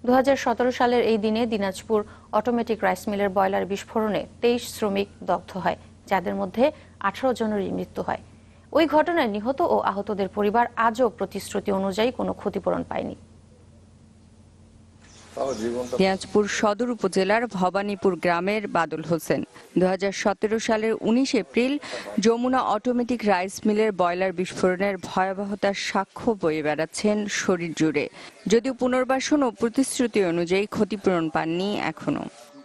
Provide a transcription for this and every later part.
2017 সালের এই দিনে দিনাজপুর অটোমেটিক রাইস মিলের বয়লার বিস্ফোরণে 23 শ্রমিক দগ্ধ হয়, যাদের মধ্যে 18 জনেরই মৃত্যু হয়। ওই ঘটনায় নিহত ও আহতদের পরিবার আজও প্রতিশ্রুতি অনুযায়ী কোনো ক্ষতিপূরণ পায়নি। দিনাজপুর সদর উপজেলার ভবানীপুর গ্রামের বাদল হোসেন 2017 সালের 19 এপ্রিল যমুনা অটোমেটিক রাইস মিলের বয়লার বিস্ফোরণের ভয়াবহতার সাক্ষ্য বয়ে বেড়াচ্ছেন শরীর জুড়ে। যদিও পুনর্বাসন ও প্রতিশ্রুতি অনুযায়ী ক্ষতিপূরণ পাননি এখনো।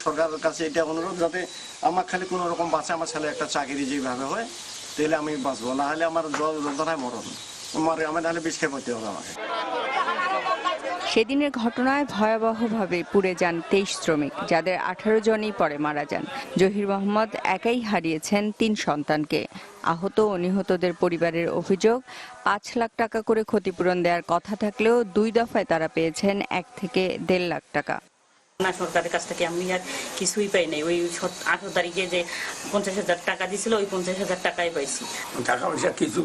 সরকারের কাছে এটা অনুরোধ, যাতে আমার খালি কোনো রকম বাঁচে, আমার ছেলে একটা চাকরি যেভাবে হয় তাহলে আমি বাঁচবো, না হলে আমার যন্ত্রণায় মরণ, আমার নাহলে বিষ খেয়ে পড়তে হবে আমাকে। সেদিনের ঘটনায় ভয়াবহভাবে পুড়ে যান 23 শ্রমিক, যাদের 18 জনই পরে মারা যান। জহির মোহাম্মদ একাই হারিয়েছেন 3 সন্তানকে। আহত ও নিহতদের পরিবারের অভিযোগ, 5 লাখ টাকা করে ক্ষতিপূরণ দেওয়ার কথা থাকলেও 2 দফায় তারা পেয়েছেন 1 থেকে 1.5 লাখ টাকা। না, সরকারের কাছ থেকে আমি আর কিছুই পাই নাই। ওই 18 তারিখে যে 50,000 টাকা দিয়েছিল, ওই 50,000 টাকাই পাইছি। টাকা পয়সা কিছু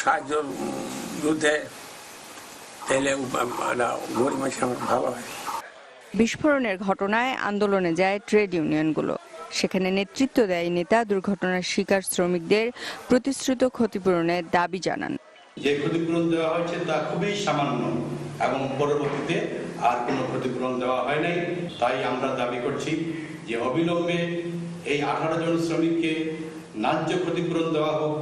সাহায্য দেয়, বিস্ফোরণের ঘটনায় আন্দোলনে যায় ট্রেড ইউনিয়নগুলো। সেখানে নেতৃত্ব দেয় নেতা দুর্ঘটনার শিকার শ্রমিকদের প্রতিশ্রুত ক্ষতিপূরণের দাবি জানান। যে ক্ষতিপূরণ দেওয়া হয়েছে তা খুবই সামান্য এবং পরবর্তীতে আর কোনো ক্ষতিপূরণ দেওয়া হয় নাই। তাই আমরা দাবি করছি যে অবিলম্বে এই 18 জন শ্রমিককে ন্যায্য ক্ষতিপূরণ দেওয়া হোক।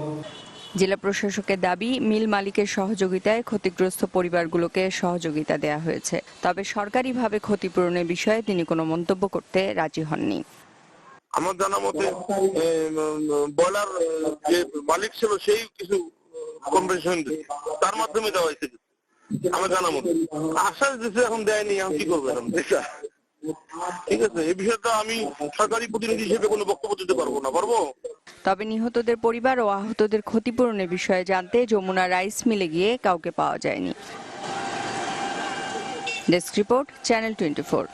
জেলা প্রশাসকের দাবি, মিল মালিকের সহযোগিতায় ক্ষতিগ্রস্ত পরিবারগুলোকে সহযোগিতা দেওয়া হয়েছে। তবে সরকারিভাবে ক্ষতিপূরণের বিষয়ে তিনি কোনো মন্তব্য করতে রাজি হননি। আমার জানা মতে বয়লার যে মালিক ছিল সেই কিছু কম্পেনসেশন তার মাধ্যমে দেওয়া হয়েছে আমার জানা মতে। আশ্বাস দিচ্ছে, এখন দেয়নি, আমি কি করবো এখন। ঠিক আছে, এই বিষয়টা আমি সরকারি প্রতিনিধি হিসেবে কোনো বক্তব্য দিতে পারবো না। তবে নিহতদের পরিবার ও আহতদের ক্ষতিপূরণের বিষয়ে জানতে যমুনা রাইস মিলে গিয়ে কাউকে পাওয়া যায়নি। Desk report, channel 24।